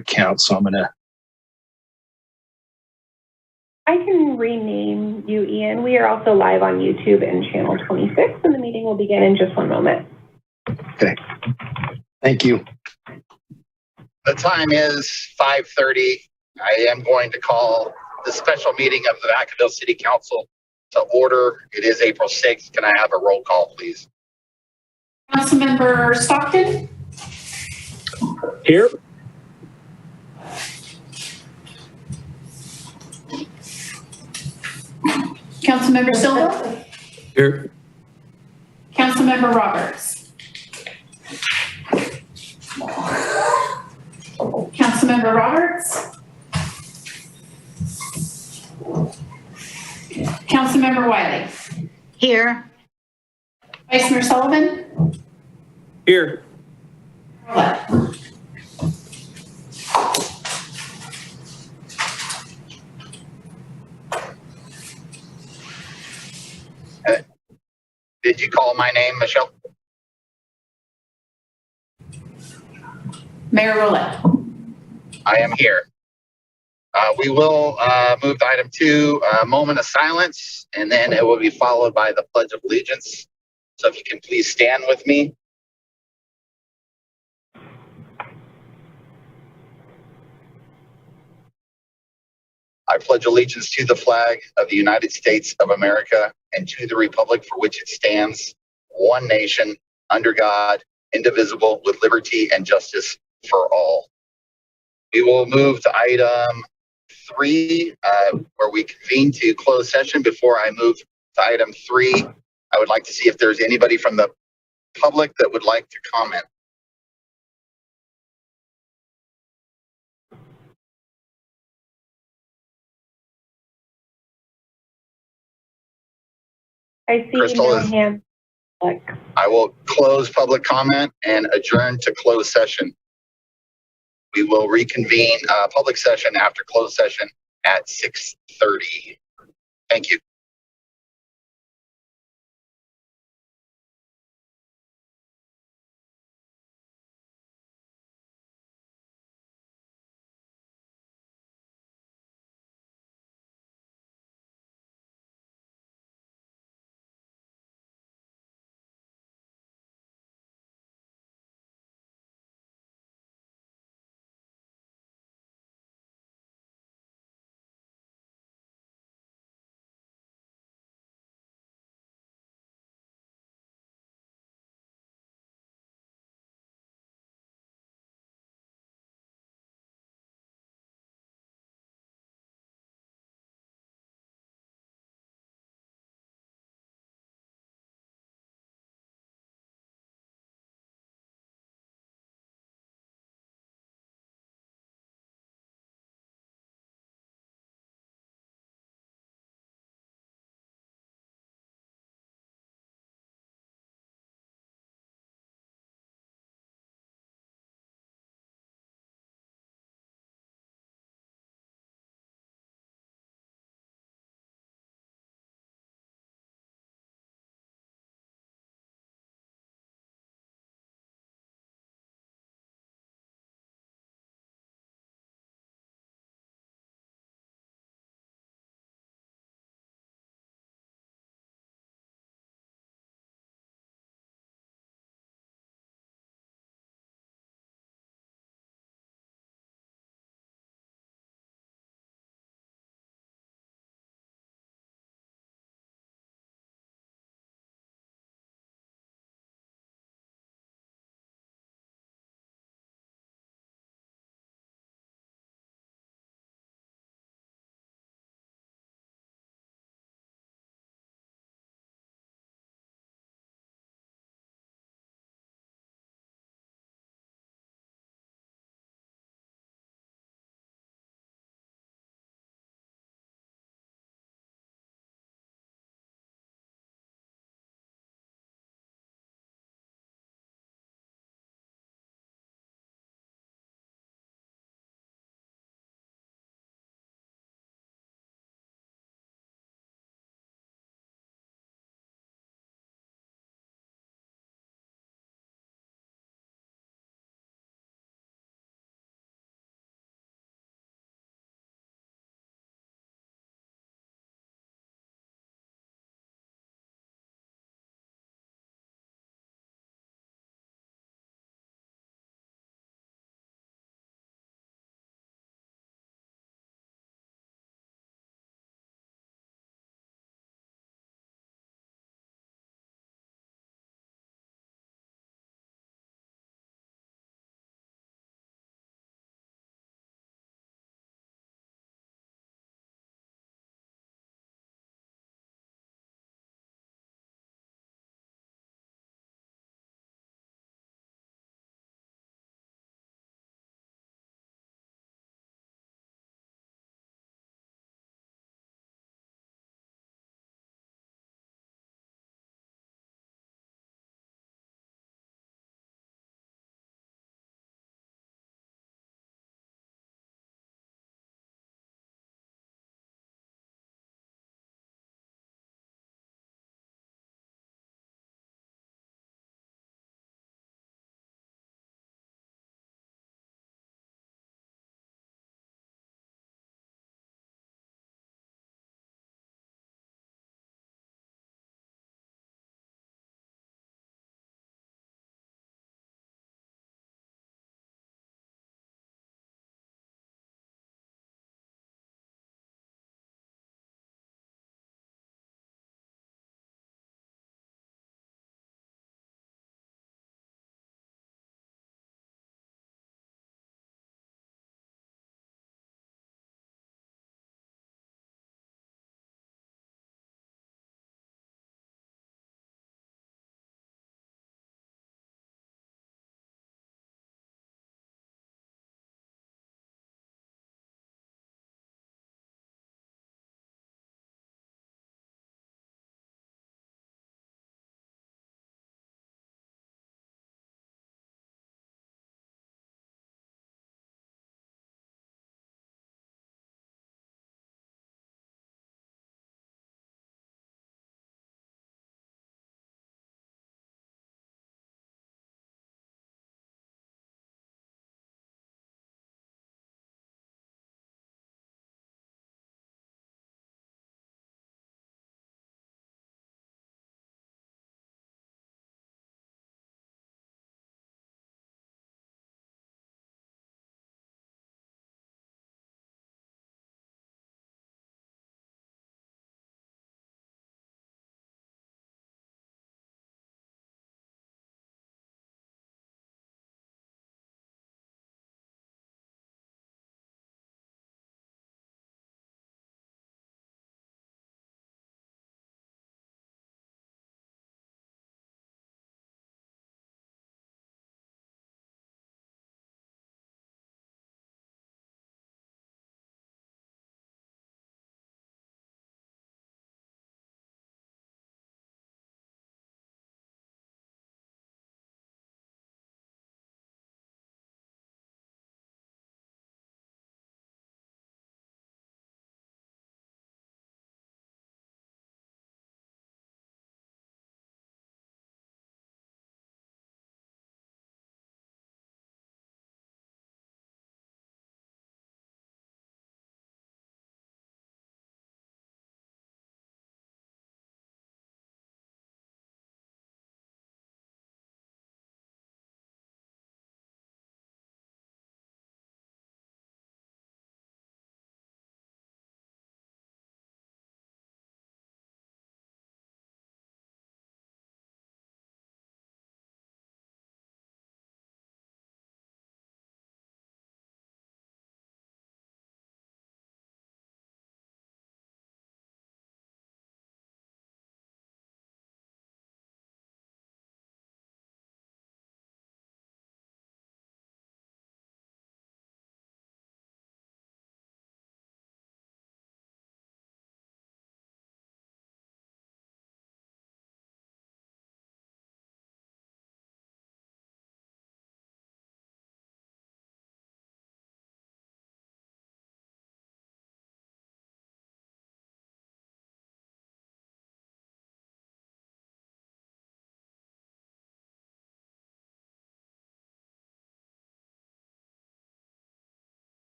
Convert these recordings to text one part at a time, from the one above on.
account. So I'm going to. I can rename you, Ian. We are also live on YouTube and channel 26, and the meeting will begin in just one moment. Okay. Thank you. The time is 5:30. I am going to call the special meeting of the Vacaville City Council to order. It is April 6th. Can I have a roll call, please? Councilmember Stockton? Here. Councilmember Silva? Here. Councilmember Roberts? Councilmember Roberts? Councilmember Wiley? Here. Vice Mayor Sullivan? Here. Roulette. Did you call my name, Michelle? Mayor Roulette. I am here. We will move to item 2, moment of silence, and then it will be followed by the Pledge of Allegiance. So if you can please stand with me. I pledge allegiance to the flag of the United States of America and to the republic for which it stands, one nation, under God, indivisible, with liberty and justice for all. We will move to item 3, where we convene to closed session. Before I move to item 3, I would like to see if there's anybody from the public that would like to comment. I see Crystal no is- hands. I will close public comment and adjourn to closed session. We will reconvene public session after closed session at 6:30. Thank you.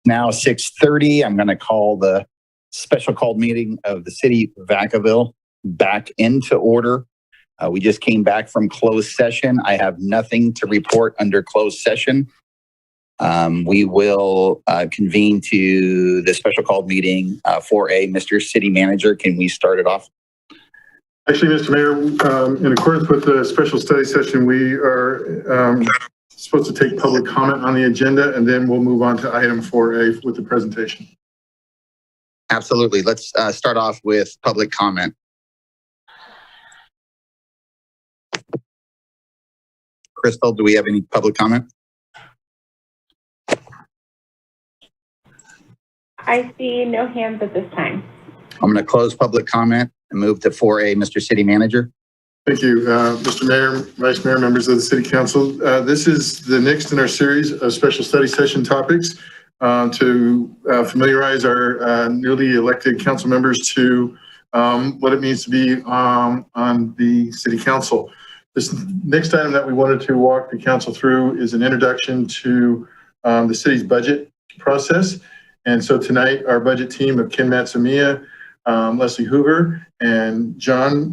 now 6:30. I'm going to call the special called meeting of the city of Vacaville back into order. We just came back from closed session. I have nothing to report under closed session. We will convene to the special called meeting for Mr. City Manager. Can we start it off? Actually, Mr. Mayor, in accordance with the special study session, we are supposed to take public comment on the agenda, and then we'll move on to item 4A with the presentation. Absolutely. Let's start off with public comment. Crystal, do we have any public comment? I see no hands at this time. I'm going to close public comment and move to 4A, Mr. City Manager. Thank you, Mr. Mayor, Vice Mayor, members of the City Council. This is the next in our series of special study session topics to familiarize our newly elected council members to what it means to be on the City Council. This next item that we wanted to walk the council through is an introduction to the city's budget process. And so tonight, our budget team of Ken Matsumiya, Leslie Hoover, and John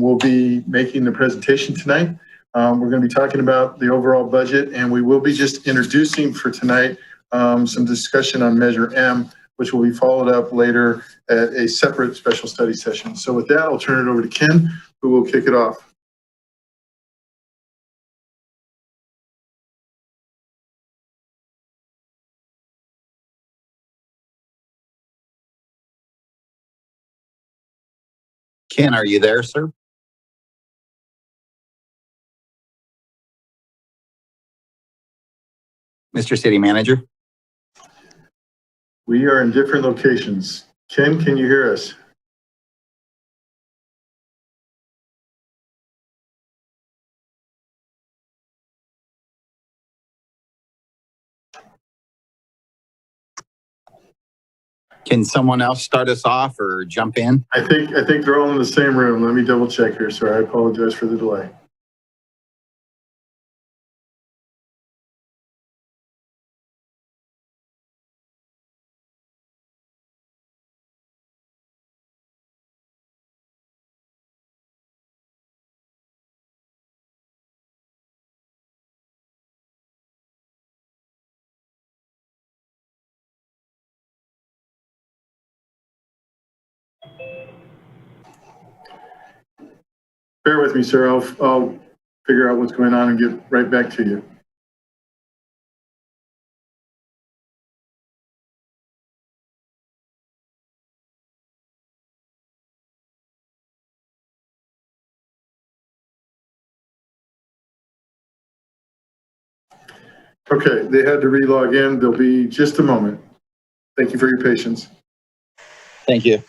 will be making the presentation tonight. We're going to be talking about the overall budget, and we will be just introducing for tonight some discussion on Measure M, which will be followed up later at a separate special study session. So with that, I'll turn it over to Ken, who will kick it off. Ken, are you there, sir? Mr. City Manager? We are in different locations. Ken, can you hear us? Can someone else start us off or jump in? I think they're all in the same room. Let me double check here, sir. I apologize for the delay. Bear with me, sir. I'll figure out what's going on and get right back to you. Okay, they had to re-log in. There'll be just a moment. Thank you for your patience. Thank you.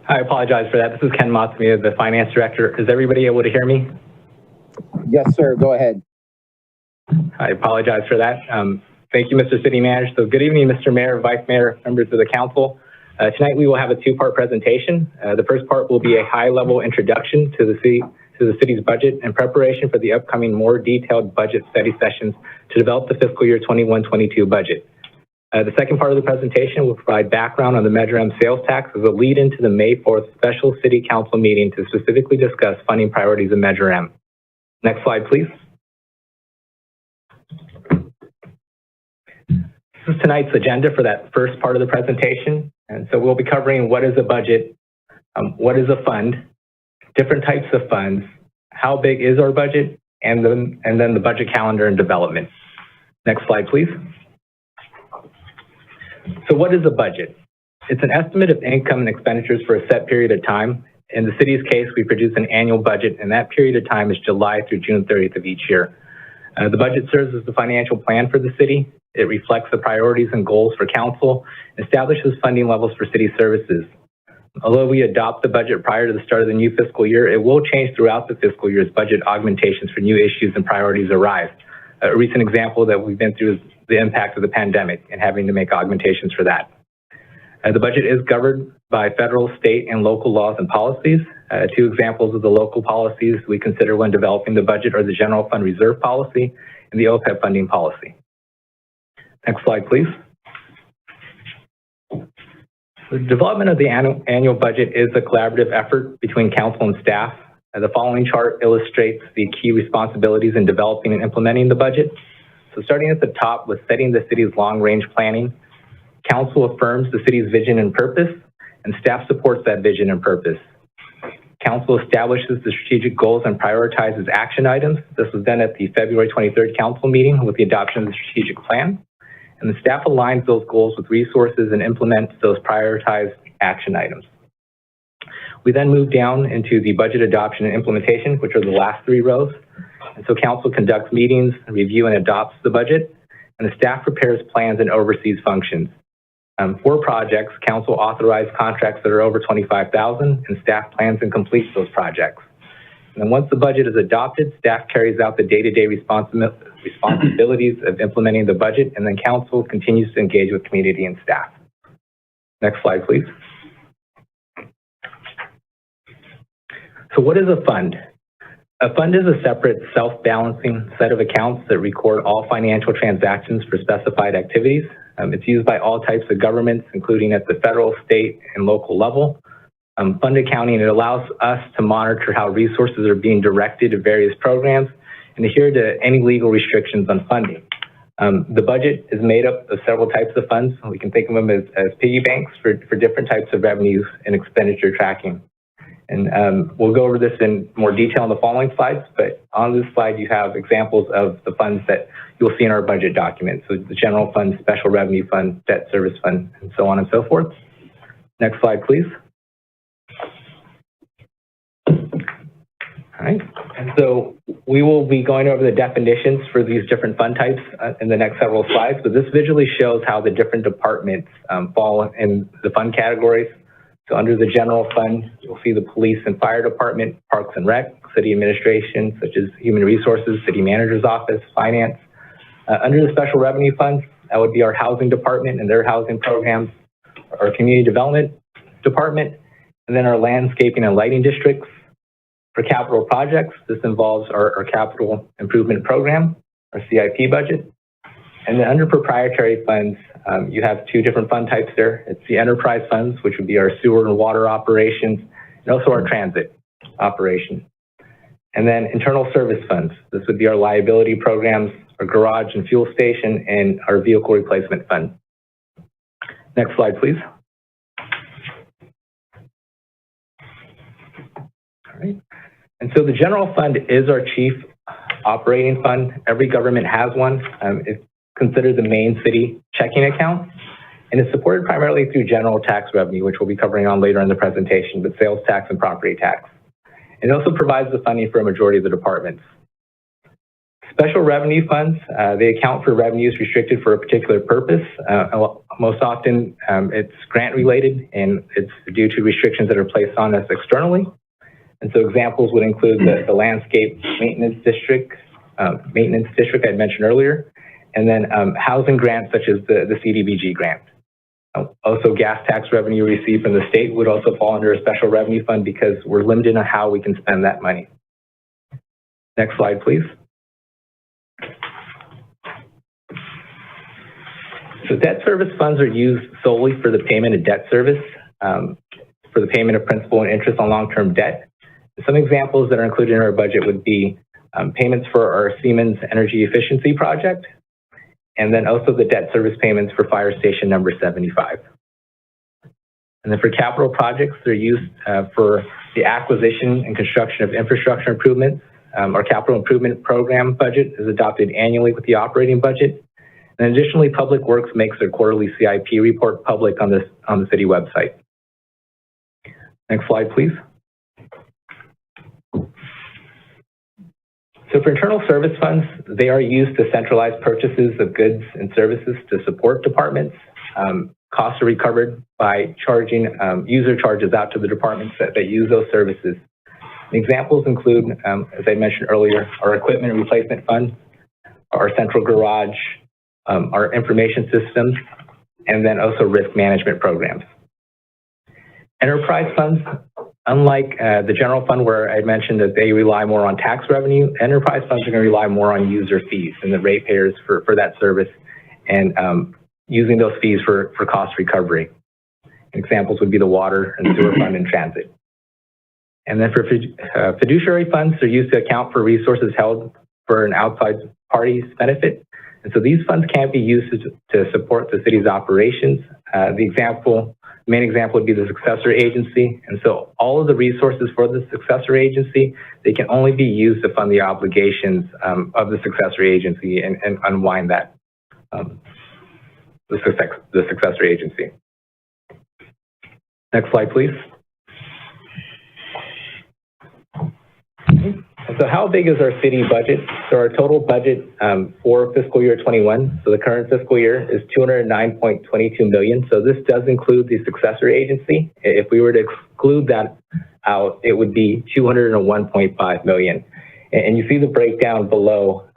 I apologize for that. This is Ken Matsumiya, the Finance Director. Is everybody able to hear me? Yes, sir. Go ahead. I apologize for that. Thank you, Mr. City Manager. So good evening, Mr. Mayor, Vice Mayor, members of the Council. Tonight we will have a two-part presentation. The first part will be a high-level introduction to the city's budget and preparation for the upcoming more detailed budget study sessions to develop the fiscal year 21-22 budget. The second part of the presentation will provide background on the Measure M sales tax as a lead into the May 4th special City Council meeting to specifically discuss funding priorities of Measure M. Next slide, please. This is tonight's agenda for that first part of the presentation. And so we'll be covering what is a budget, what is a fund, different types of funds, how big is our budget, and then the budget calendar and development. Next slide, please. So what is a budget? It's an estimate of income and expenditures for a set period of time. In the city's case, we produce an annual budget, and that period of time is July through June 30th of each year. The budget serves as the financial plan for the city. It reflects the priorities and goals for council, and establishes funding levels for city services. Although we adopt the budget prior to the start of the new fiscal year, it will change throughout the fiscal year as budget augmentations for new issues and priorities arise. A recent example that we've been through is the impact of the pandemic and having to make augmentations for that. The budget is governed by federal, state, and local laws and policies. Two examples of the local policies we consider when developing the budget are the General Fund Reserve Policy and the OPEB funding policy. Next slide, please. The development of the annual budget is a collaborative effort between council and staff. The following chart illustrates the key responsibilities in developing and implementing the budget. So starting at the top with setting the city's long-range planning, council affirms the city's vision and purpose, and staff supports that vision and purpose. Council establishes the strategic goals and prioritizes action items. This was done at the February 23rd council meeting with the adoption of the strategic plan. And the staff aligns those goals with resources and implements those prioritized action items. We then move down into the budget adoption and implementation, which are the last three rows. And so council conducts meetings, review and adopts the budget, and the staff prepares plans and oversees functions. For projects, council authorizes contracts that are over $25,000 and staff plans and completes those projects. And then once the budget is adopted, staff carries out the day-to-day responsibilities of implementing the budget, and then council continues to engage with community and staff. Next slide, please. So what is a fund? A fund is a separate self-balancing set of accounts that record all financial transactions for specified activities. It's used by all types of governments, including at the federal, state, and local level. Fund accounting, it allows us to monitor how resources are being directed to various programs and adhere to any legal restrictions on funding. The budget is made up of several types of funds. We can think of them as piggy banks for different types of revenues and expenditure tracking. And we'll go over this in more detail in the following slides, but on this slide you have examples of the funds that you'll see in our budget document. So the general fund, special revenue fund, debt service fund, and so on and so forth. Next slide, please. All right, and so we will be going over the definitions for these different fund types in the next several slides, but this visually shows how the different departments fall in the fund categories. So under the general fund, you'll see the police and fire department, parks and rec, city administration, such as human resources, city manager's office, finance. Under the special revenue fund, that would be our housing department and their housing programs, our community development department, and then our landscaping and lighting districts. For capital projects, this involves our capital improvement program, our CIP budget. And then under proprietary funds, you have two different fund types there. It's the enterprise funds, which would be our sewer and water operations, and also our transit operation. And then internal service funds. This would be our liability programs, our garage and fuel station, and our vehicle replacement fund. Next slide, please. All right. And so the general fund is our chief operating fund. Every government has one. It's considered the main city checking account, and it's supported primarily through general tax revenue, which we'll be covering on later in the presentation, but sales tax and property tax. It also provides the funding for a majority of the departments. Special revenue funds, they account for revenues restricted for a particular purpose. Most often, it's grant related, and it's due to restrictions that are placed on us externally. And so examples would include the landscape maintenance district I'd mentioned earlier, and then housing grants such as the CDBG grant. Also, gas tax revenue received from the state would also fall under a special revenue fund because we're limited on how we can spend that money. Next slide, please. So debt service funds are used solely for the payment of debt service, for the payment of principal and interest on long-term debt. Some examples that are included in our budget would be payments for our Siemens energy efficiency project, and then also the debt service payments for fire station number 75. And then for capital projects, they're used for the acquisition and construction of infrastructure improvements. Our capital improvement program budget is adopted annually with the operating budget. And additionally, Public Works makes their quarterly CIP report public on the city website. Next slide, please. So for internal service funds, they are used to centralize purchases of goods and services to support departments. Costs are recovered by charging user charges out to the departments that use those services. Examples include, as I mentioned earlier, our equipment replacement fund, our central garage, our information systems, and then also risk management programs. Enterprise funds, unlike the general fund where I mentioned that they rely more on tax revenue, enterprise funds are going to rely more on user fees and the ratepayers for that service, and using those fees for cost recovery. Examples would be the water and sewer fund and transit. And then for fiduciary funds, they're used to account for resources held for an outside party's benefit. And so these funds can't be used to support the city's operations. The main example would be the successor agency. And so all of the resources for the successor agency, they can only be used to fund the obligations of the successor agency and unwind that, the successor agency. Next slide, please. So how big is our city budget? So our total budget for fiscal year 21, so the current fiscal year, is $209.22 million. So this does include the successor agency. If we were to exclude that out, it would be $201.5 million. And you see the breakdown below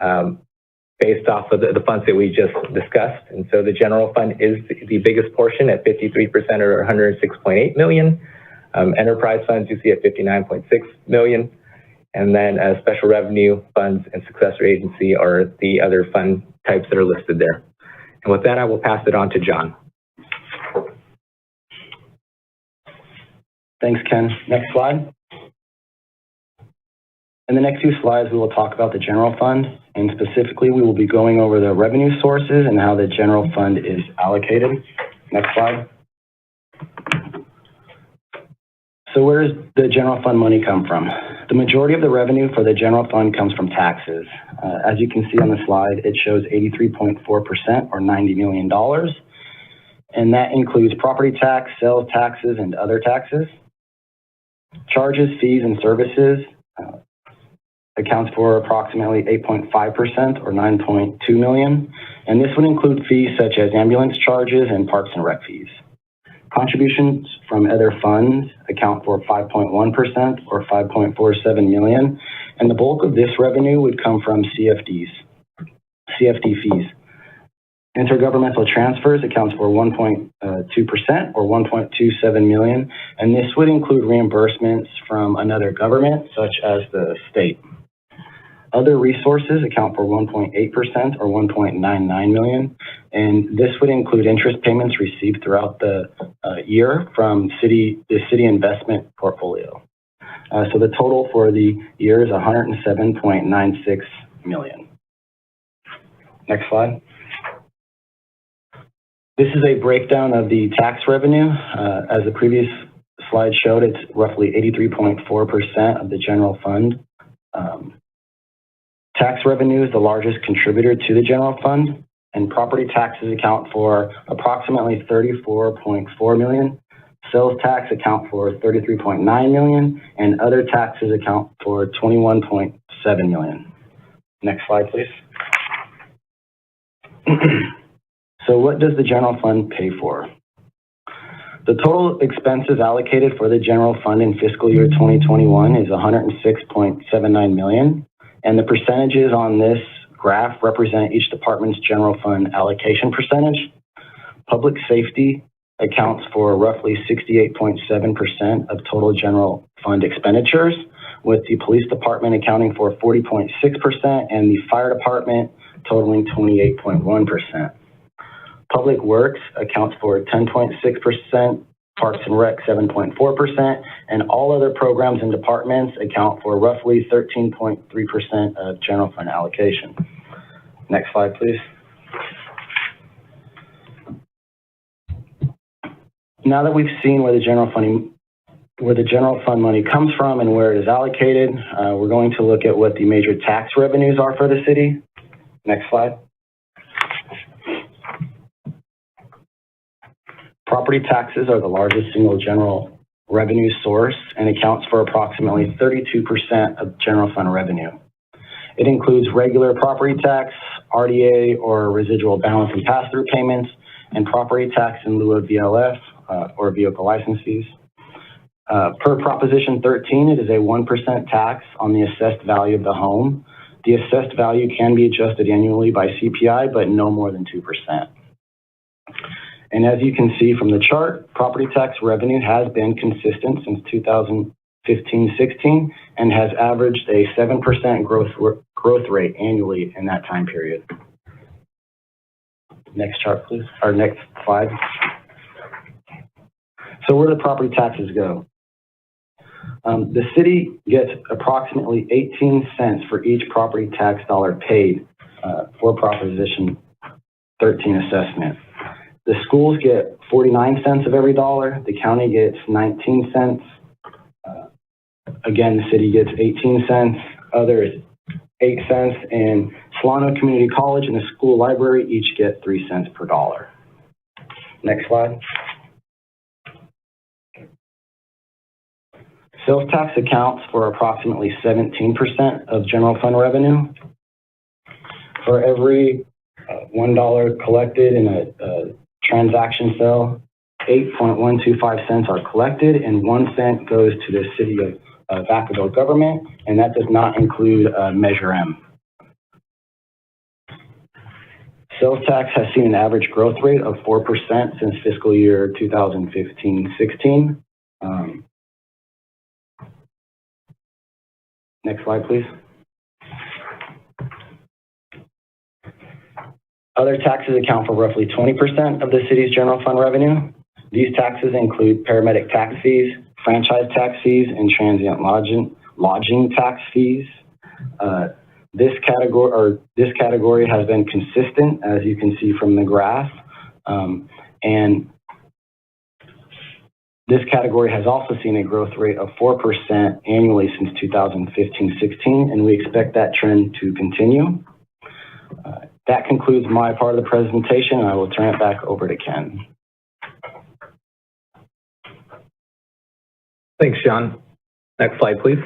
based off of the funds that we just discussed. And so the general fund is the biggest portion at 53% or $106.8 million. Enterprise funds you see at $59.6 million. And then special revenue funds and successor agency are the other fund types that are listed there. And with that, I will pass it on to John. Thanks, Ken. Next slide. In the next few slides, we will talk about the general fund, and specifically, we will be going over the revenue sources and how the general fund is allocated. Next slide. So where does the general fund money come from? The majority of the revenue for the general fund comes from taxes. As you can see on the slide, it shows 83.4% or $90 million. And that includes property tax, sales taxes, and other taxes. Charges, fees, and services accounts for approximately 8.5% or $9.2 million. And this would include fees such as ambulance charges and parks and rec fees. Contributions from other funds account for 5.1% or $5.47 million, and the bulk of this revenue would come from CFD fees. Intergovernmental transfers accounts for 1.2% or $1.27 million, and this would include reimbursements from another government, such as the state. Other resources account for 1.8% or $1.99 million, and this would include interest payments received throughout the year from the city investment portfolio. So the total for the year is $107.96 million. Next slide. This is a breakdown of the tax revenue. As the previous slide showed, it's roughly 83.4% of the general fund. Tax revenue is the largest contributor to the general fund, and property taxes account for approximately $34.4 million. Sales tax account for $33.9 million, and other taxes account for $21.7 million. Next slide, please. So what does the general fund pay for? The total expenses allocated for the general fund in fiscal year 2021 is $106.79 million. And the percentages on this graph represent each department's general fund allocation percentage. Public safety accounts for roughly 68.7% of total general fund expenditures, with the police department accounting for 40.6% and the fire department totaling 28.1%. Public Works accounts for 10.6%, Parks and Rec 7.4%, and all other programs and departments account for roughly 13.3% of general fund allocation. Next slide, please. Now that we've seen where the general fund money comes from and where it is allocated, we're going to look at what the major tax revenues are for the city. Next slide. Property taxes are the largest single general revenue source and accounts for approximately 32% of general fund revenue. It includes regular property tax, RDA or residual balance and pass-through payments, and property tax in lieu of VLF or vehicle license fees. Per Proposition 13, it is a 1% tax on the assessed value of the home. The assessed value can be adjusted annually by CPI, but no more than 2%. And as you can see from the chart, property tax revenue has been consistent since 2015-16 and has averaged a 7% growth rate annually in that time period. Next chart, please, or next slide. So where do property taxes go? The city gets approximately 18 cents for each property tax dollar paid for Proposition 13 assessment. The schools get 49 cents of every dollar. The county gets 19 cents. Again, the city gets 18 cents. Others 8 cents. And Solano Community College and the school library each get 3 cents per dollar. Next slide. Sales tax accounts for approximately 17% of general fund revenue. For every $1 collected in a transaction sale, 8.125 cents are collected and 1 cent goes to the city of Vacaville government, and that does not include Measure M. Sales tax has seen an average growth rate of 4% since fiscal year 2015-16. Next slide, please. Other taxes account for roughly 20% of the city's general fund revenue. These taxes include paramedic tax fees, franchise tax fees, and transient lodging tax fees. This category has been consistent, as you can see from the graph, and this category has also seen a growth rate of 4% annually since 2015-16, and we expect that trend to continue. That concludes my part of the presentation, and I will turn it back over to Ken. Thanks, John. Next slide, please.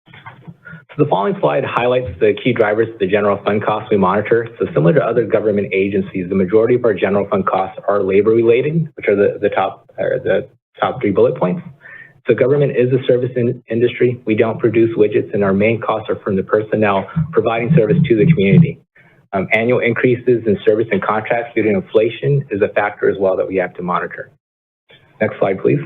So the following slide highlights the key drivers of the general fund costs we monitor. So similar to other government agencies, the majority of our general fund costs are labor related, which are the top 3 bullet points. So government is a service industry. We don't produce widgets, and our main costs are from the personnel providing service to the community. Annual increases in service and contracts due to inflation is a factor as well that we have to monitor. Next slide, please.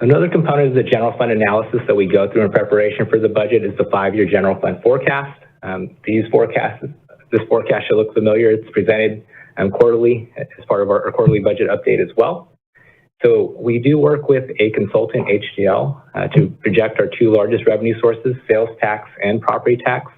Another component of the general fund analysis that we go through in preparation for the budget is the 5-year general fund forecast. This forecast should look familiar. It's presented quarterly as part of our quarterly budget update as well. So we do work with a consultant, HGL, to project our 2 largest revenue sources, sales tax and property tax.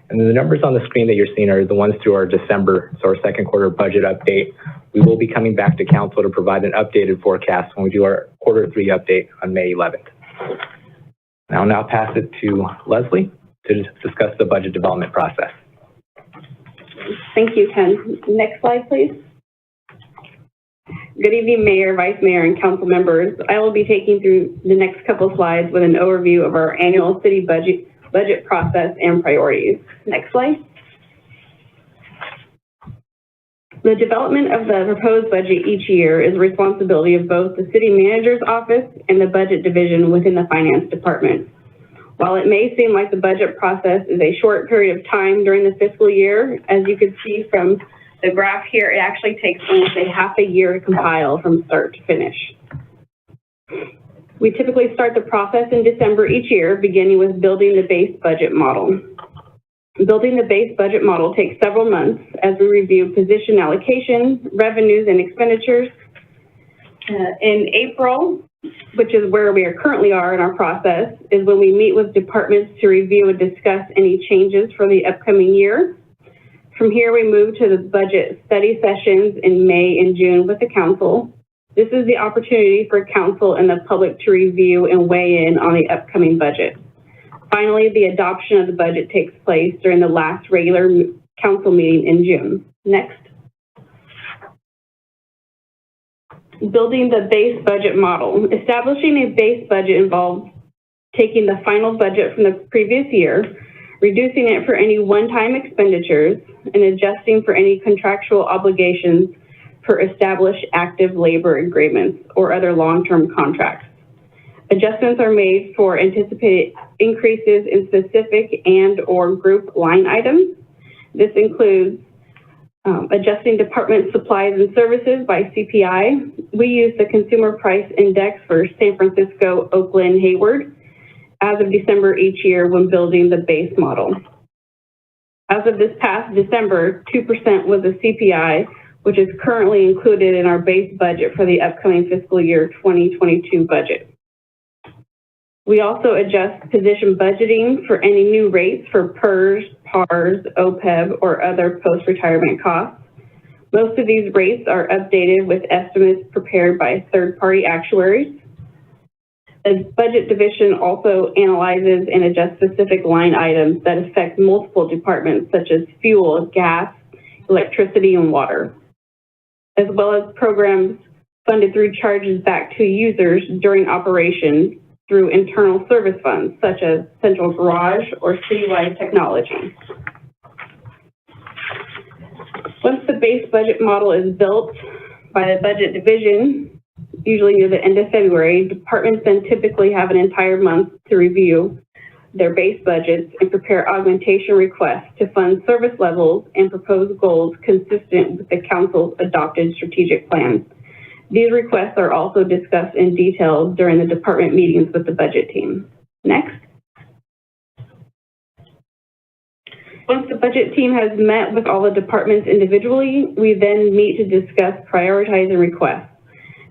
And then the numbers on the screen that you're seeing are the ones through our December, so our second quarter budget update. We will be coming back to council to provide an updated forecast when we do our quarter 3 update on May 11th. I'll now pass it to Leslie to discuss the budget development process. Thank you, Ken. Next slide, please. Good evening, Mayor, Vice Mayor, and council members. I will be taking through the next couple slides with an overview of our annual city budget process and priorities. Next slide. The development of the proposed budget each year is the responsibility of both the city manager's office and the budget division within the finance department. While it may seem like the budget process is a short period of time during the fiscal year, as you can see from the graph here, it actually takes almost a half a year to compile from start to finish. We typically start the process in December each year, beginning with building the base budget model. Building the base budget model takes several months as we review position allocations, revenues, and expenditures. In April, which is where we currently are in our process, is when we meet with departments to review and discuss any changes for the upcoming year. From here, we move to the budget study sessions in May and June with the council. This is the opportunity for council and the public to review and weigh in on the upcoming budget. Finally, the adoption of the budget takes place during the last regular council meeting in June. Next. Building the base budget model. Establishing a base budget involves taking the final budget from the previous year, reducing it for any one-time expenditures, and adjusting for any contractual obligations for established active labor agreements or other long-term contracts. Adjustments are made for anticipated increases in specific and/or group line items. This includes adjusting department supplies and services by CPI. We use the Consumer Price Index for San Francisco, Oakland, Hayward as of December each year when building the base model. As of this past December, 2% was the CPI, which is currently included in our base budget for the upcoming fiscal year 2022 budget. We also adjust position budgeting for any new rates for PERS, PARS, OPEB, or other post-retirement costs. Most of these rates are updated with estimates prepared by third-party actuaries. The budget division also analyzes and adjusts specific line items that affect multiple departments, such as fuel, gas, electricity, and water, as well as programs funded through charges back to users during operation through internal service funds, such as central garage or citywide technology. Once the base budget model is built by the budget division, usually near the end of February, departments then typically have an entire month to review their base budgets and prepare augmentation requests to fund service levels and propose goals consistent with the council's adopted strategic plan. These requests are also discussed in detail during the department meetings with the budget team. Next. Once the budget team has met with all the departments individually, we then meet to discuss prioritizing requests.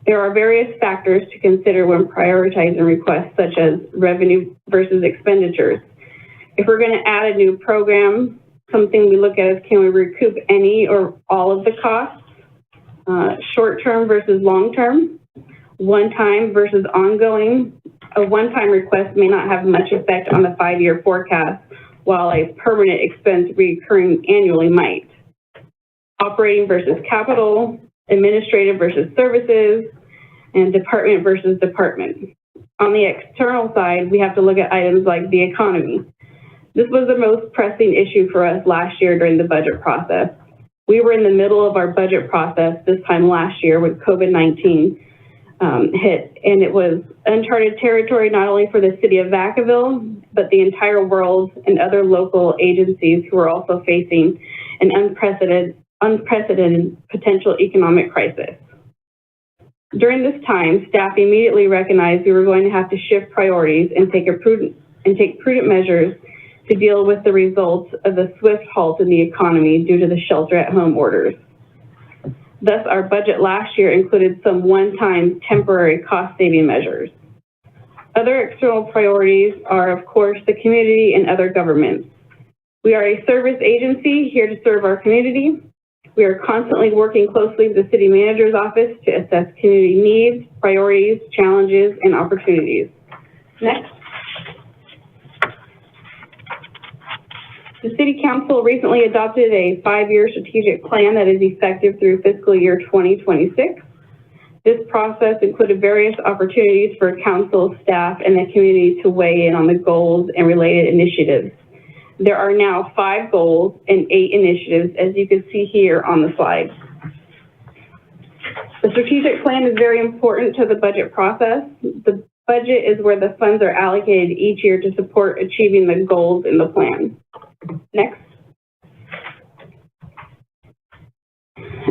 There are various factors to consider when prioritizing requests, such as revenue versus expenditures. If we're going to add a new program, something we look at is, can we recoup any or all of the costs? Short-term versus long-term, one-time versus ongoing. A one-time request may not have much effect on the 5-year forecast, while a permanent expense recurring annually might. Operating versus capital, administrative versus services, and department versus department. On the external side, we have to look at items like the economy. This was the most pressing issue for us last year during the budget process. We were in the middle of our budget process this time last year when COVID-19 hit, and it was uncharted territory not only for the city of Vacaville, but the entire world and other local agencies who are also facing an unprecedented potential economic crisis. During this time, staff immediately recognized we were going to have to shift priorities and take prudent measures to deal with the results of the swift halt in the economy due to the shelter-at-home orders. Thus, our budget last year included some one-time temporary cost-saving measures. Other external priorities are, of course, the community and other governments. We are a service agency here to serve our community. We are constantly working closely with the city manager's office to assess community needs, priorities, challenges, and opportunities. Next. The City Council recently adopted a 5-year strategic plan that is effective through fiscal year 2026. This process included various opportunities for council, staff, and the community to weigh in on the goals and related initiatives. There are now 5 goals and 8 initiatives, as you can see here on the slide. The strategic plan is very important to the budget process. The budget is where the funds are allocated each year to support achieving the goals in the plan. Next.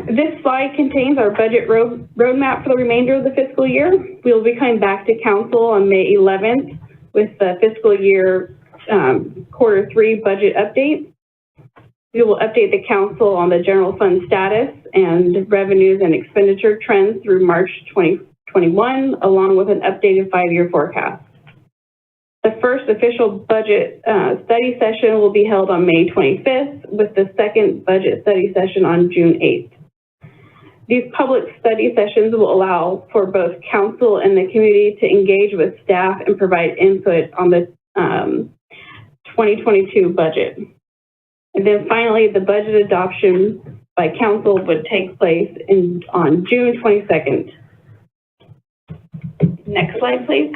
This slide contains our budget roadmap for the remainder of the fiscal year. We will be coming back to council on May 11th with the fiscal year quarter 3 budget update. We will update the council on the general fund status and revenues and expenditure trends through March 2021, along with an updated 5-year forecast. The first official budget study session will be held on May 25th, with the second budget study session on June 8th. These public study sessions will allow for both council and the community to engage with staff and provide input on the 2022 budget. And then finally, the budget adoption by council would take place on June 22nd. Next slide, please.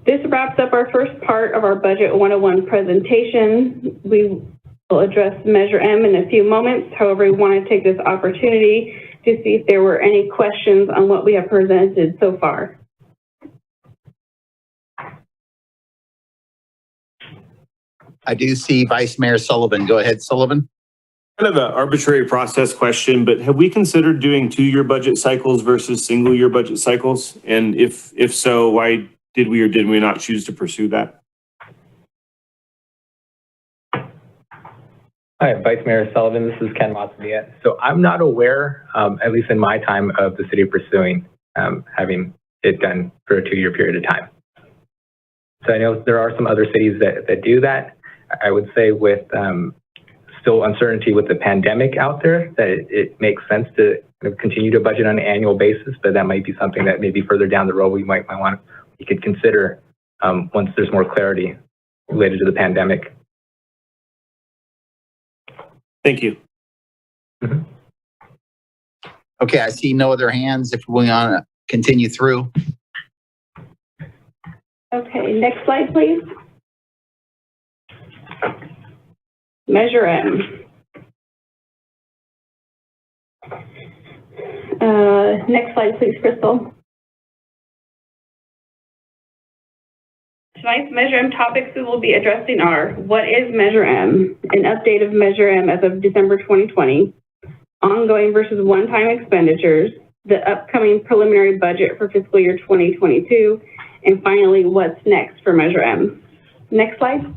This wraps up our first part of our Budget 101 presentation. We will address Measure M in a few moments. However, we want to take this opportunity to see if there were any questions on what we have presented so far. I do see Vice Mayor Sullivan. Go ahead, Sullivan. Kind of an arbitrary process question, but have we considered doing 2-year budget cycles versus single-year budget cycles? And if so, why did we or did we not choose to pursue that? Hi, Vice Mayor Sullivan. This is Ken Mazzavia. So I'm not aware, at least in my time, of the city pursuing having it done for a 2-year period of time. So I know there are some other cities that do that. I would say with still uncertainty with the pandemic out there, that it makes sense to continue to budget on an annual basis, but that might be something that maybe further down the road we could consider once there's more clarity related to the pandemic. Thank you. Mm-hmm. Okay, I see no other hands if we want to continue through. Okay, next slide, please. Measure M. Next slide, please, Crystal. Tonight's Measure M topics we will be addressing are: what is Measure M? An update of Measure M as of December 2020, ongoing versus one-time expenditures, the upcoming preliminary budget for fiscal year 2022, and finally, what's next for Measure M. Next slide.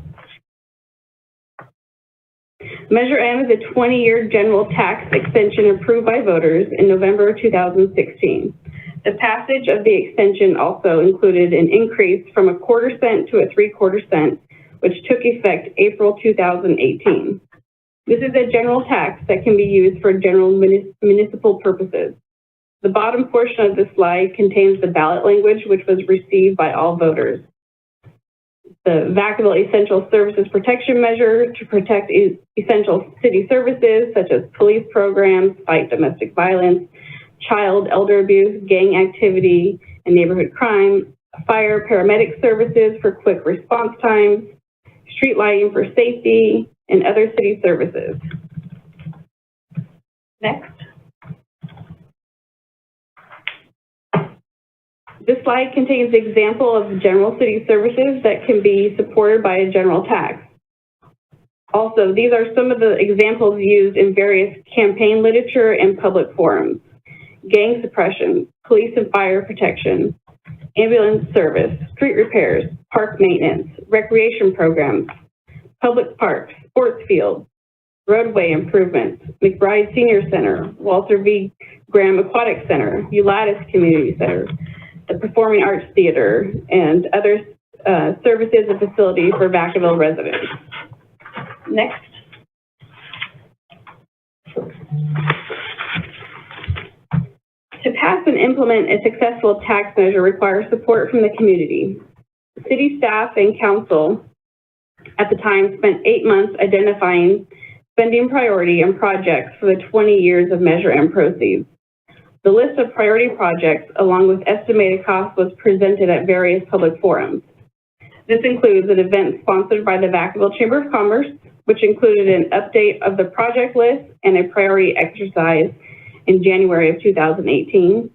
Measure M is a 20-year general tax extension approved by voters in November 2016. The passage of the extension also included an increase from a 1/4 cent to a 3/4 cent, which took effect April 2018. This is a general tax that can be used for general municipal purposes. The bottom portion of this slide contains the ballot language, which was received by all voters. The Vacaville Essential Services Protection Measure to protect essential city services such as police programs, fight domestic violence, child elder abuse, gang activity, and neighborhood crime, fire paramedic services for quick response times, street lighting for safety, and other city services. Next. This slide contains an example of general city services that can be supported by a general tax. Also, these are some of the examples used in various campaign literature and public forums: gang suppression, police and fire protection, ambulance service, street repairs, park maintenance, recreation programs, public parks, sports fields, roadway improvements, McBride Senior Center, Walter V. Graham Aquatic Center, Ulatis Community Center, the Performing Arts Theater, and other services and facilities for Vacaville residents. Next. To pass and implement a successful tax measure requires support from the community. City staff and council at the time spent 8 months identifying spending priority and projects for the 20 years of Measure M proceeds. The list of priority projects, along with estimated costs, was presented at various public forums. This includes an event sponsored by the Vacaville Chamber of Commerce, which included an update of the project list and a priority exercise in January of 2018.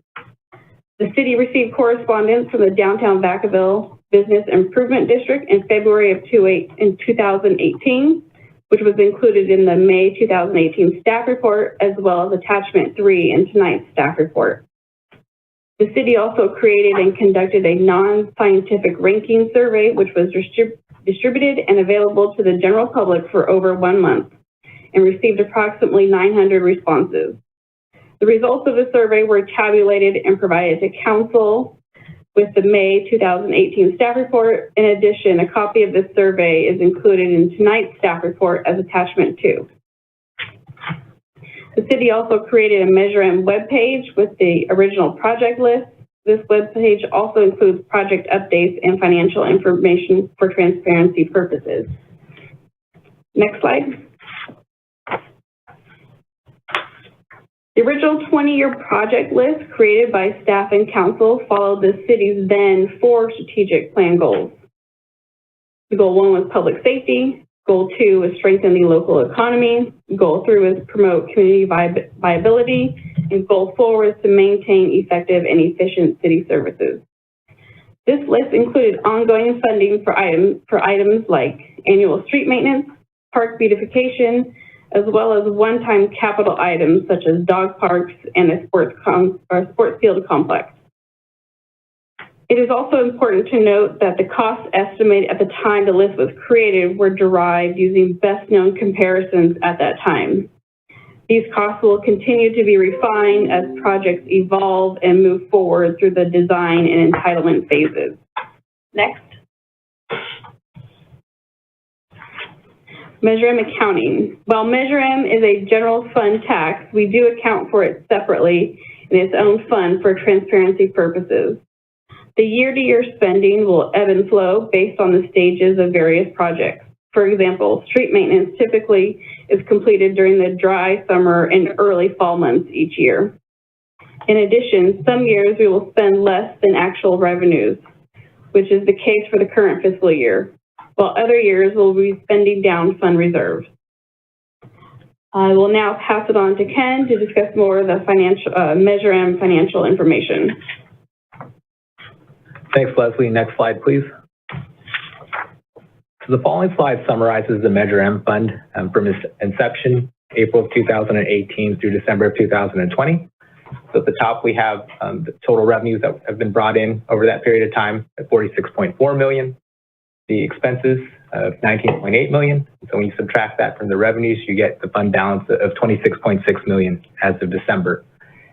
The city received correspondence from the Downtown Vacaville Business Improvement District in February of 2018, which was included in the May 2018 staff report, as well as attachment 3 in tonight's staff report. The city also created and conducted a non-scientific ranking survey, which was distributed and available to the general public for over 1 month and received approximately 900 responses. The results of the survey were tabulated and provided to council with the May 2018 staff report. In addition, a copy of this survey is included in tonight's staff report as attachment 2. The city also created a Measure M webpage with the original project list. This webpage also includes project updates and financial information for transparency purposes. Next slide. The original 20-year project list created by staff and council followed the city's then 4 strategic plan goals. Goal 1 was public safety. Goal 2 was strengthen the local economy. Goal 3 was promote community viability. And goal 4 was to maintain effective and efficient city services. This list included ongoing funding for items like annual street maintenance, park beautification, as well as one-time capital items such as dog parks and a sports field complex. It is also important to note that the costs estimated at the time the list was created were derived using best-known comparisons at that time. These costs will continue to be refined as projects evolve and move forward through the design and entitlement phases. Next. Measure M accounting. While Measure M is a general fund tax, we do account for it separately in its own fund for transparency purposes. The year-to-year spending will ebb and flow based on the stages of various projects. For example, street maintenance typically is completed during the dry summer and early fall months each year. In addition, some years we will spend less than actual revenues, which is the case for the current fiscal year, while other years we'll be spending down fund reserves. I will now pass it on to Ken to discuss more of the Measure M financial information. Thanks, Leslie. Next slide, please. So the following slide summarizes the Measure M fund from its inception, April of 2018 through December of 2020. So at the top, we have the total revenues that have been brought in over that period of time at $46.4 million. The expenses of $19.8 million. So when you subtract that from the revenues, you get the fund balance of $26.6 million as of December.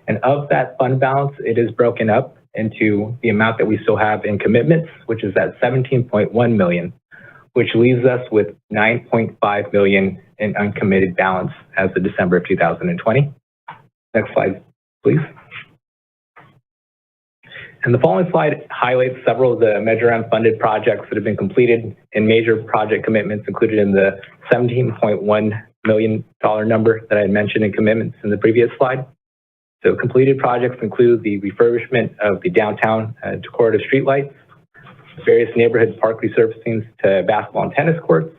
And of that fund balance, it is broken up into the amount that we still have in commitments, which is at $17.1 million, which leaves us with $9.5 million in uncommitted balance as of December of 2020. Next slide, please. And the following slide highlights several of the Measure M funded projects that have been completed and major project commitments included in the $17.1 million number that I had mentioned in commitments in the previous slide. So completed projects include the refurbishment of the downtown decorative streetlights, various neighborhood park resurfacings to basketball and tennis courts,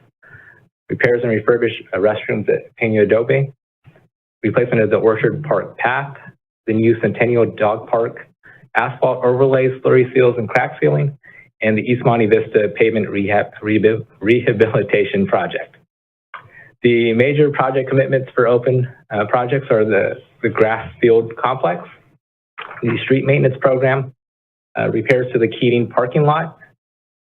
repairs and refurbished restrooms at Peña Adobe, replacement of the Orchard Park path, the new Centennial Dog Park, asphalt overlays, slurry seals, and crack sealing, and the East Monte Vista pavement rehabilitation project. The major project commitments for open projects are the grass field complex, the street maintenance program, repairs to the Keating parking lot,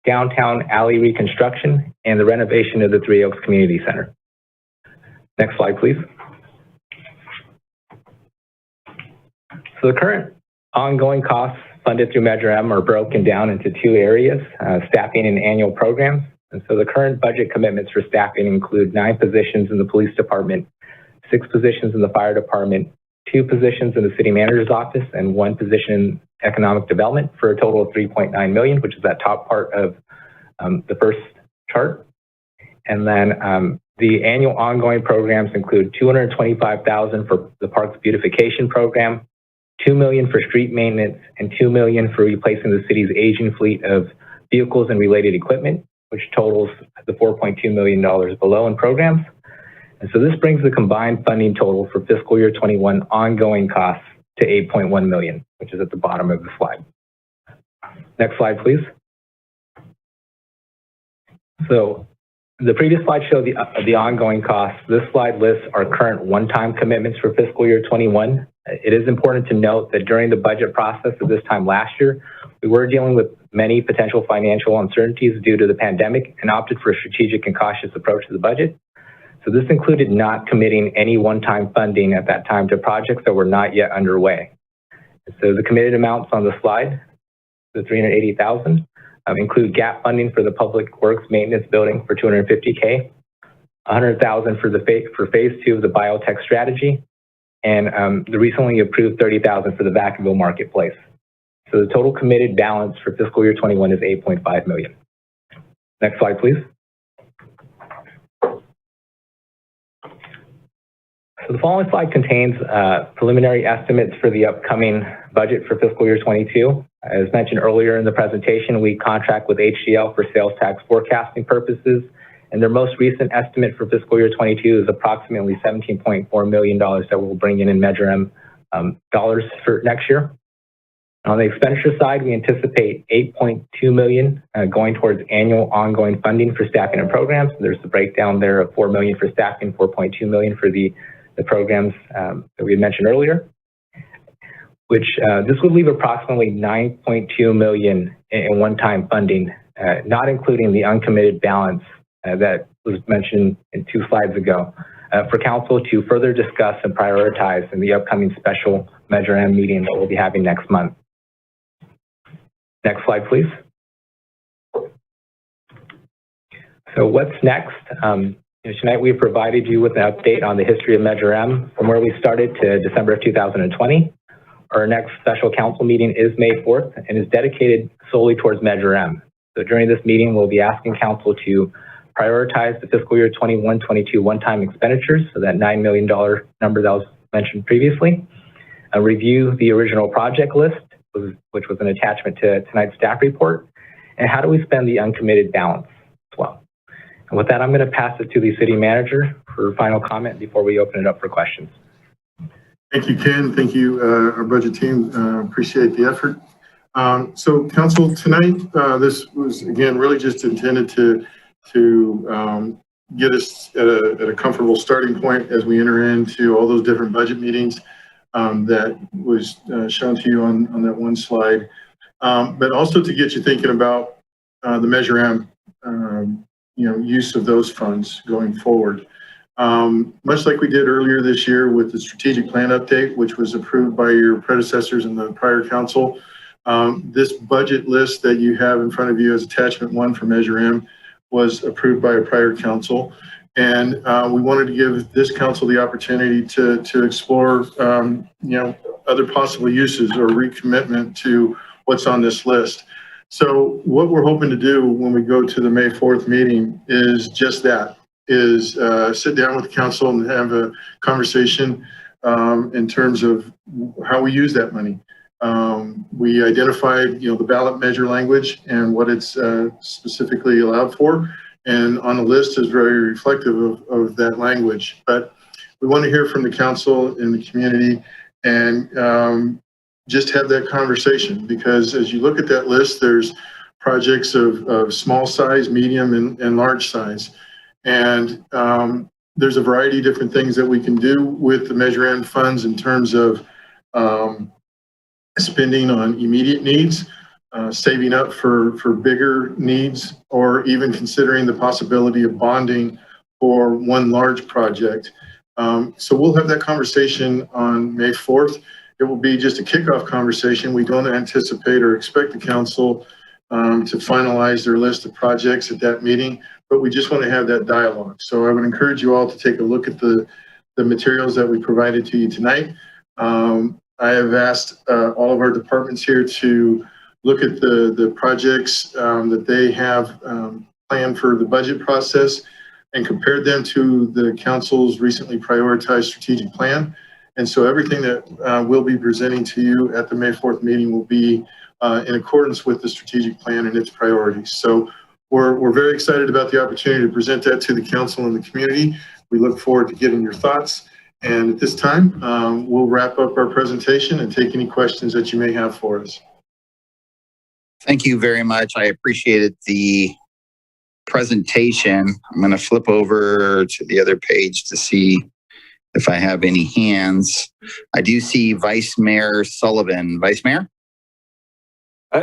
downtown alley reconstruction, and the renovation of the Three Oaks Community Center. Next slide, please. So the current ongoing costs funded through Measure M are broken down into 2 areas, staffing and annual programs. And so the current budget commitments for staffing include 9 positions in the police department, 6 positions in the fire department, 2 positions in the city manager's office, and 1 position in economic development for a total of $3.9 million, which is that top part of the first chart. And then the annual ongoing programs include $225,000 for the parks beautification program, $2 million for street maintenance, and $2 million for replacing the city's aging fleet of vehicles and related equipment, which totals the $4.2 million below in programs. And so this brings the combined funding total for fiscal year 21 ongoing costs to $8.1 million, which is at the bottom of the slide. Next slide, please. So the previous slide showed the ongoing costs. This slide lists our current one-time commitments for fiscal year 21. It is important to note that during the budget process of this time last year, we were dealing with many potential financial uncertainties due to the pandemic and opted for a strategic and cautious approach to the budget. So this included not committing any one-time funding at that time to projects that were not yet underway. So the committed amounts on the slide, the $380,000. Include gap funding for the Public Works Maintenance Building for $250K, $100,000 for phase 2 of the biotech strategy, and the recently approved $30,000 for the Vacaville marketplace. So the total committed balance for fiscal year 21 is $8.5 million. Next slide, please. So the following slide contains preliminary estimates for the upcoming budget for fiscal year 22. As mentioned earlier in the presentation, we contract with HCL for sales tax forecasting purposes, and their most recent estimate for fiscal year 22 is approximately $17.4 million that we'll bring in Measure M dollars for next year. On the expenditure side, we anticipate $8.2 million going towards annual ongoing funding for staffing and programs. There's the breakdown there of $4 million for staffing, $4.2 million for the programs that we had mentioned earlier, which this would leave approximately $9.2 million in one-time funding, not including the uncommitted balance that was mentioned in 2 slides ago, for council to further discuss and prioritize in the upcoming special Measure M meeting that we'll be having next month. Next slide, please. So what's next? Tonight we've provided you with an update on the history of Measure M from where we started to December of 2020. Our next special council meeting is May 4th and is dedicated solely towards Measure M. So during this meeting, we'll be asking council to prioritize the fiscal year 21-22 one-time expenditures, so that $9 million number that was mentioned previously, review the original project list, which was an attachment to tonight's staff report, and how do we spend the uncommitted balance as well. And with that, I'm going to pass it to the city manager for final comment before we open it up for questions. Thank you, Ken. Thank you, our budget team. Appreciate the effort. So council, tonight, this was again really just intended to get us at a comfortable starting point as we enter into all those different budget meetings that was shown to you on that one slide, but also to get you thinking about the Measure M, use of those funds going forward. Much like we did earlier this year with the strategic plan update, which was approved by your predecessors in the prior council, this budget list that you have in front of you as attachment 1 for Measure M was approved by a prior council. And we wanted to give this council the opportunity to explore, other possible uses or recommitment to what's on this list. So what we're hoping to do when we go to the May 4th meeting is just that, is sit down with the council and have a conversation in terms of how we use that money. We identified, the ballot measure language and what it's specifically allowed for. And on the list is very reflective of that language. But we want to hear from the council and the community and just have that conversation, because as you look at that list, there's projects of small size, medium, and large size. And there's a variety of different things that we can do with the Measure M funds in terms of spending on immediate needs, saving up for bigger needs, or even considering the possibility of bonding for one large project. So we'll have that conversation on May 4th. It will be just a kickoff conversation. We don't anticipate or expect the council to finalize their list of projects at that meeting, but we just want to have that dialogue. So I would encourage you all to take a look at the materials that we provided to you tonight. I have asked all of our departments here to look at the projects that they have planned for the budget process and compared them to the council's recently prioritized strategic plan. And so everything that we'll be presenting to you at the May 4th meeting will be in accordance with the strategic plan and its priorities. So we're very excited about the opportunity to present that to the council and the community. We look forward to getting your thoughts. And at this time, we'll wrap up our presentation and take any questions that you may have for us. Thank you very much. I appreciated the presentation. I'm going to flip over to the other page to see if I have any hands. I do see Vice Mayor Sullivan. Vice Mayor?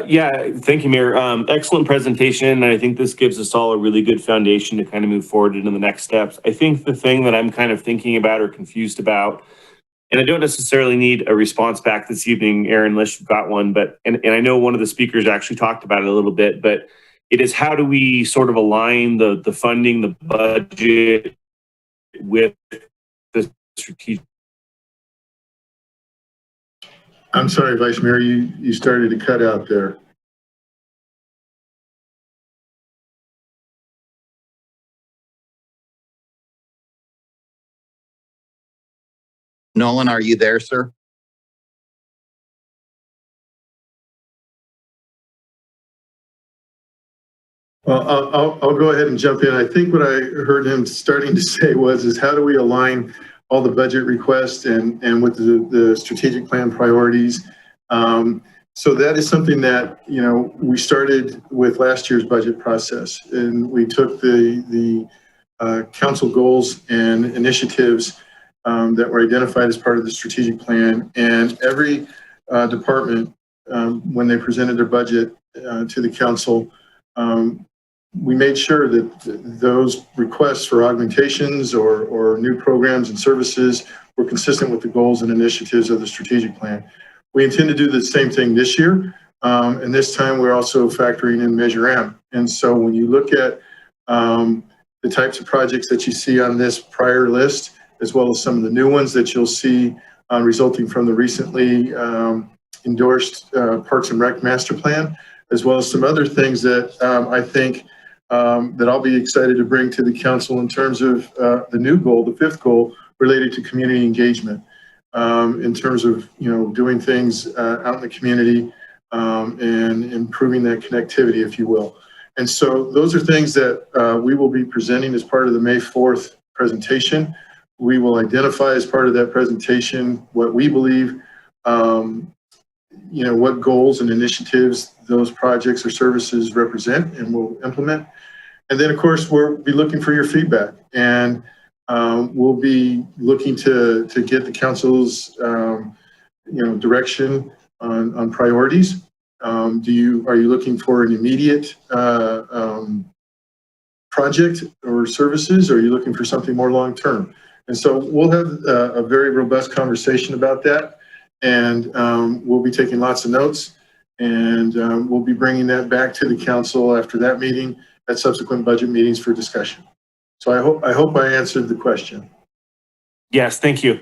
Yeah, thank you, Mayor. Excellent presentation. And I think this gives us all a really good foundation to kind of move forward into the next steps. I think the thing that I'm kind of thinking about or confused about And I don't necessarily need a response back this evening, Aaron, unless you've got one, but, and I know one of the speakers actually talked about it a little bit, but it is how do we sort of align the funding, the budget with the strategic. I'm sorry, Vice Mayor, you started to cut out there. Nolan, are you there, sir? Well, I'll go ahead and jump in. I think what I heard him starting to say is how do we align all the budget requests and with the strategic plan priorities? So that is something that, you know, we started with last year's budget process, and we took the council goals and initiatives that were identified as part of the strategic plan, and every department, when they presented their budget to the council, we made sure that those requests for augmentations or new programs and services were consistent with the goals and initiatives of the strategic plan. We intend to do the same thing this year, and this time we're also factoring in Measure M. And so when you look at the types of projects that you see on this prior list, as well as some of the new ones that you'll see resulting from the recently endorsed Parks and Rec Master Plan, as well as some other things that I think that I'll be excited to bring to the council in terms of the new goal, the fifth goal, related to community engagement, in terms of, you know, doing things out in the community and improving that connectivity, if you will. And so those are things that we will be presenting as part of the May 4th presentation. We will identify as part of that presentation what we believe, you know, what goals and initiatives those projects or services represent, and we'll implement. And then, of course, we'll be looking for your feedback, and we'll be looking to get the council's, you know, direction on priorities. Are you looking for an immediate project or services, or are you looking for something more long-term? And so we'll have a very robust conversation about that, and we'll be taking lots of notes, and we'll be bringing that back to the council after that meeting at subsequent budget meetings for discussion. So I hope I answered the question. Yes, thank you.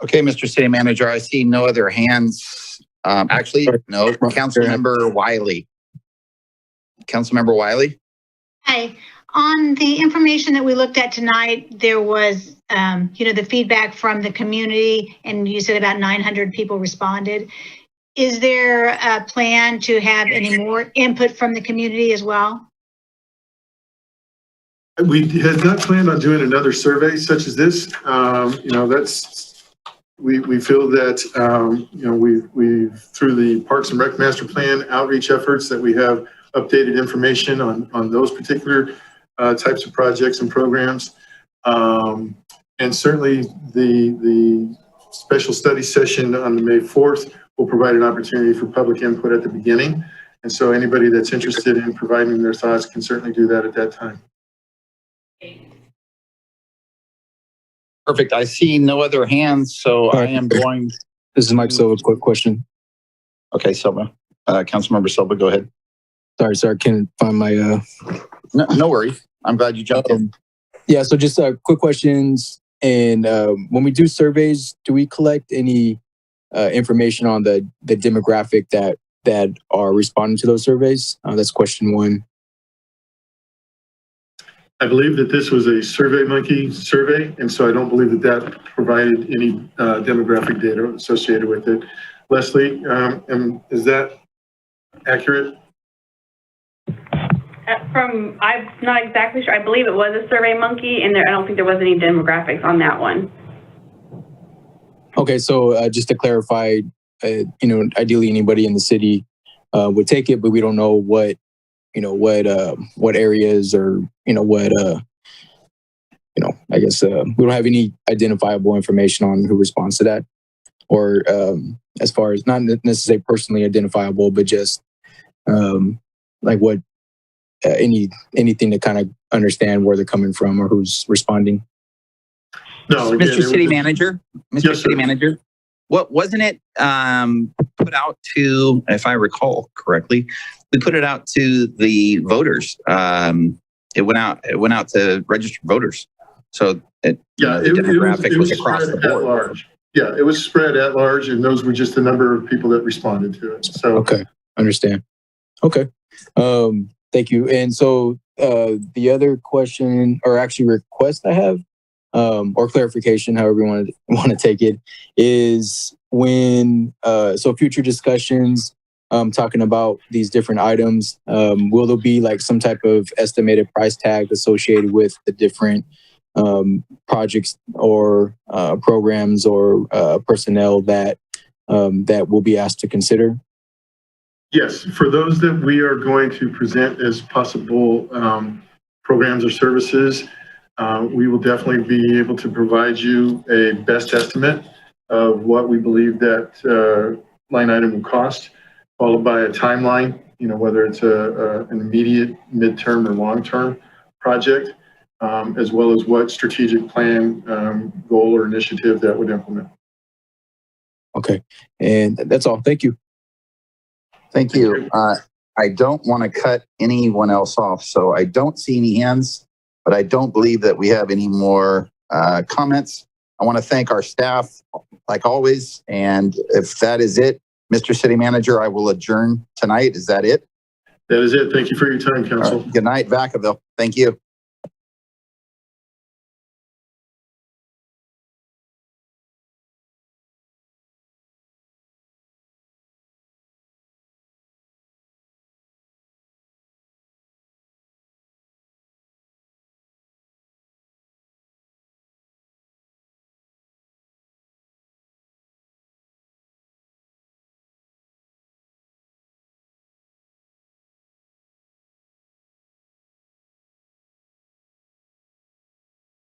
Okay, Mr. City Manager, I see no other hands. Actually, no, Councilmember Wiley. Councilmember Wiley? Hi. On the information that we looked at tonight, there was, you know, the feedback from the community, and you said about 900 people responded. Is there a plan to have any more input from the community as well? We had not planned on doing another survey such as this. You know, we feel that, you know, we've through the Parks and Rec Master Plan outreach efforts that we have updated information on those particular types of projects and programs. And certainly the special study session on the May 4th will provide an opportunity for public input at the beginning. And so anybody that's interested in providing their thoughts can certainly do that at that time. Perfect. I see no other hands, so I am going. This is Mike Silva. Quick question. Okay, Silva. Councilmember Silva, go ahead. Sorry, can't find my. No worries. I'm glad you jumped in. Yeah, so just quick questions. And when we do surveys, do we collect any information on the demographic that are responding to those surveys? That's question one. I believe that this was a SurveyMonkey survey, and so I don't believe that provided any demographic data associated with it. Leslie, is that accurate? I'm not exactly sure. I believe it was a SurveyMonkey, and I don't think there was any demographics on that one. Okay, so just to clarify, you know, ideally anybody in the city would take it, but we don't know what areas or, you know, what, you know, I guess we don't have any identifiable information on who responds to that, or as far as not necessarily personally identifiable, but just like what anything to kind of understand where they're coming from or who's responding. No, again, Mr. City Manager, Mr. Yes, City sir. Manager, what wasn't it put out to, if I recall correctly, we put it out to the voters. It went out to registered voters. So the demographic was across the spread at board. large. Yeah, it was spread at large, and those were just the number of people that responded to it. So Okay, understand. Okay, thank you. And so the other question, or actually request I have, or clarification, however you want to take it, is when so future discussions talking about these different items, will there be like some type of estimated price tag associated with the different projects or programs or personnel that will be asked to consider? yes, for those that we are going to present as possible programs or services, we will definitely be able to provide you a best estimate of what we believe that line item will cost, followed by a timeline, whether it's an immediate, midterm, or long-term project, as well as what strategic plan, goal, or initiative that would implement. Okay, and that's all. Thank you. Thank you. I don't want to cut anyone else off, so I don't see any hands, but I don't believe that we have any more comments. I want to thank our staff, like always, and if that is it, Mr. City Manager, I will adjourn tonight. Is that it? That is it. Thank you for your time, Council. Good night, Vacaville. Thank you.